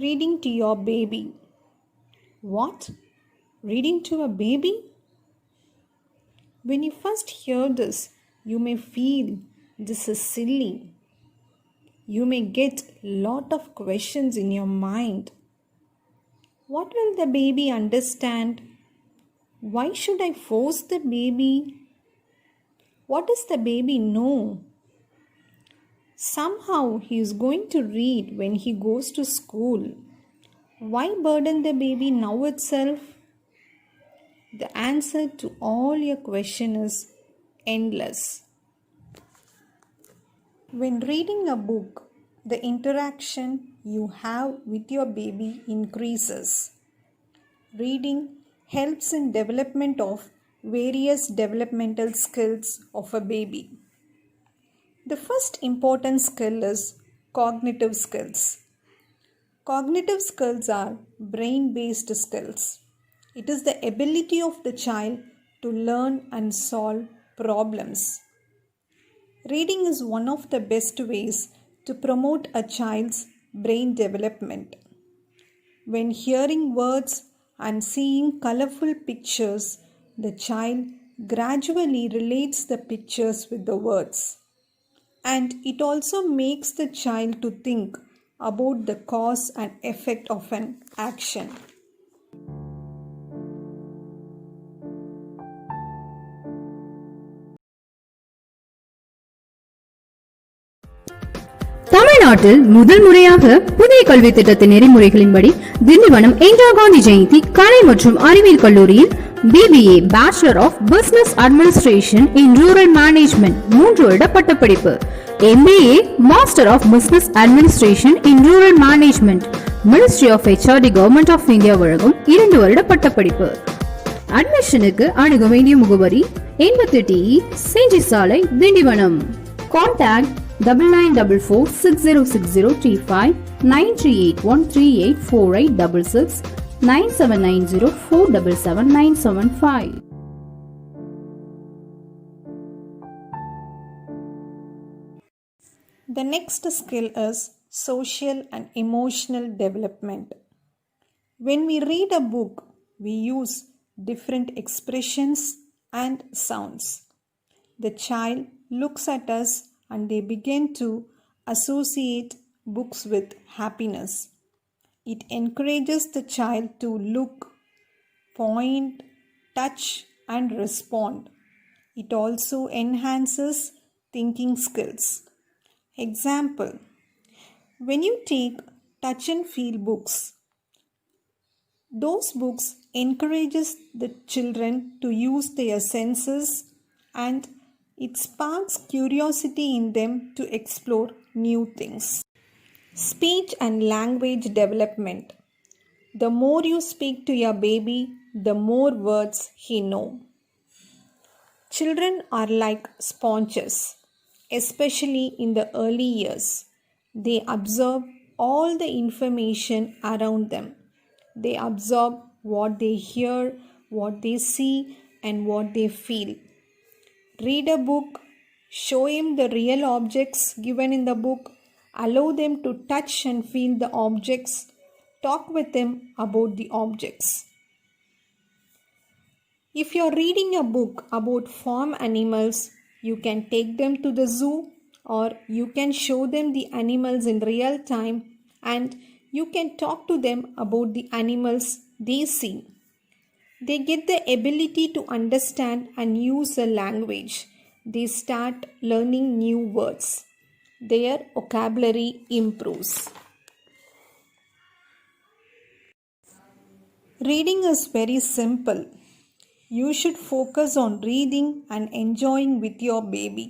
Reading to your baby. What? Reading to a baby? When you first hear this, you may feel this is silly. You may get lot of questions in your mind. What will the baby understand? Why should I force the baby? What does the baby know? Somehow he is going to read when he goes to school. Why burden the baby now itself? The answer to all your question is endless. When reading a book, the interaction you have with your baby increases. Reading helps in development of various developmental skills of a baby. The first important skill is cognitive skills. Cognitive skills are brain-based skills. It is the ability of the child to learn and solve problems. Reading is one of the best ways to promote a child's brain development. When hearing words and seeing colorful pictures, the child gradually relates the pictures with the words. And it also makes the child to think about the cause and effect of an action. தமிழ்நாட்டில் முதல் முறையாக புதிய கல்வி திட்டத்தின் நெறிமுறைகளின்படி திண்டிவனம் இந்திரா காந்தி ஜெயந்தி கலை மற்றும் அறிவியல் கல்லூரியில் BBA Bachelor of Business Administration in Rural Management 3 வருட பட்டப்படிப்பு, MBA Master of Business Administration in Rural Management Ministry of HRD Government of India வழங்கும் 2 வருட பட்டப்படிப்பு. அட்மிஷனுக்கு அணுக வேண்டிய முகவரி 88E செஞ்சி சாலை Tindivanam. Contact 9944606035 9381384866 9790477975. The next skill is social and emotional development. When we read a book, we use different expressions and sounds. The child looks at us and they begin to associate books with happiness. It encourages the child to look, point, touch, and respond. It also enhances thinking skills. Example: when you take touch and feel books, those books encourages the children to use their senses and it sparks curiosity in them to explore new things. Speech and language development. The more you speak to your baby, the more words he knows. Children are like sponges, especially in the early years. They absorb all the information around them. They absorb what they hear, what they see, and what they feel. Read a book, show him the real objects given in the book, allow them to touch and feel the objects, talk with them about the objects. If you are reading a book about farm animals, you can take them to the zoo or you can show them the animals in real time and you can talk to them about the animals they see. They get the ability to understand and use a language. They start learning new words. Their vocabulary improves. Reading is very simple. You should focus on reading and enjoying with your baby.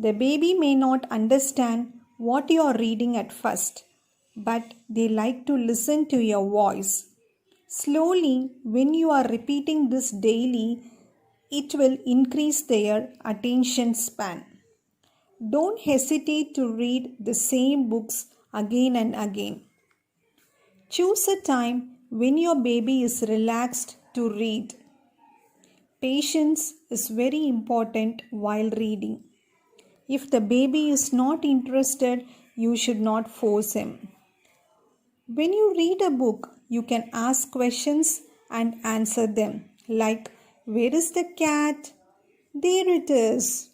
The baby may not understand what you are reading at first, but they like to listen to your voice. Slowly, when you are repeating this daily, it will increase their attention span. Don't hesitate to read the same books again and again. Choose a time when your baby is relaxed to read. Patience is very important while reading. If the baby is not interested, you should not force him. When you read a book, you can ask questions and answer them, like, where is the cat? There it is.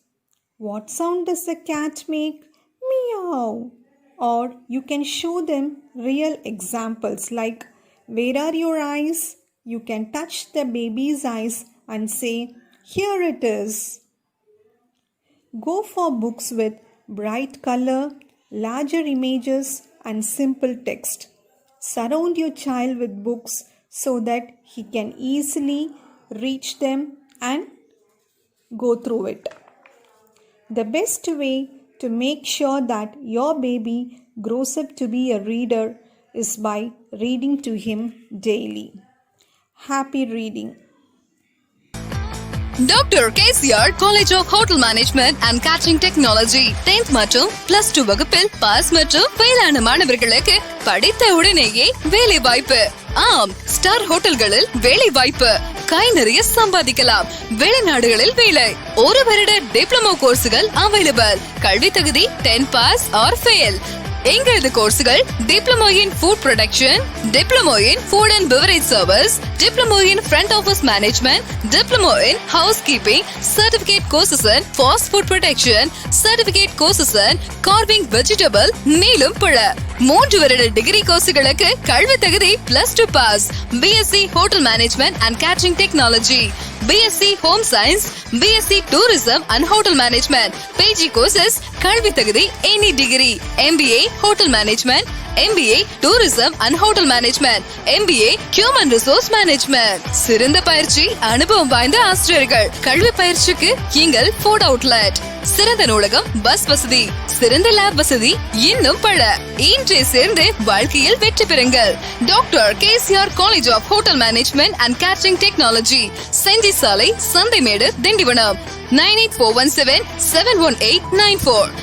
What sound does the cat make? Meow. Or you can show them real examples like, where are your eyes? You can touch the baby's eyes and say, here it is. Go for books with bright color, larger images, and simple text. Surround your child with books so that he can easily reach them and go through it. The best way to make sure that your baby grows up to be a reader is by reading to him daily. Happy reading. Doctor KCR college of hotel management and catering technology 10th மற்றும் +2 வகுப்பில் pass மற்றும் ஃபெயிலான மாணவர்களுக்கு படித்த உடனேயே வேலை வாய்ப்பு. ஆம், star ஹோட்டல்களில் வேலை வாய்ப்பு. கை நிறைய சம்பாதிக்கலாம். வெளிநாடுகளில் வேலை. 1 வருட டிப்ளமோ கோர்ஸ்கள் அவைலபிள். கல்வி தகுதி 10 பாஸ் ஆர் ஃபெயில். எங்களது கோர்ஸ்கள் diploma in food production, diploma in food and beverage service, diploma in front office management, diploma in housekeeping, certificate courses in fast food production, certificate courses in carving vegetable, மேலும் பல 3 வருட degree கோர்ஸ்களுக்கு கல்வி தகுதி +2 pass. BSc hotel management and catering technology, BSc home science, BSc tourism and hotel management. PG courses கல்வி தகுதி any degree. MBA hotel management, MBA tourism and hotel management, MBA human resource management. சிறந்த பயிற்சி, அனுபவம் வாய்ந்த ஆசிரியர்கள். கல்வி பயிற்சிக்கு எங்கள் ஃபுட் அவுட்லெட், சிறந்த நூலகம், பஸ் வசதி, சிறந்த லேப் வசதி, இன்னும் பல. இன்றே சேர்ந்து வாழ்க்கையில் வெற்றி பெறுங்கள். Doctor KCR college of hotel management and catering technology, Senji சாலை, சந்தைமேடு, திண்டிவனம். 9841771894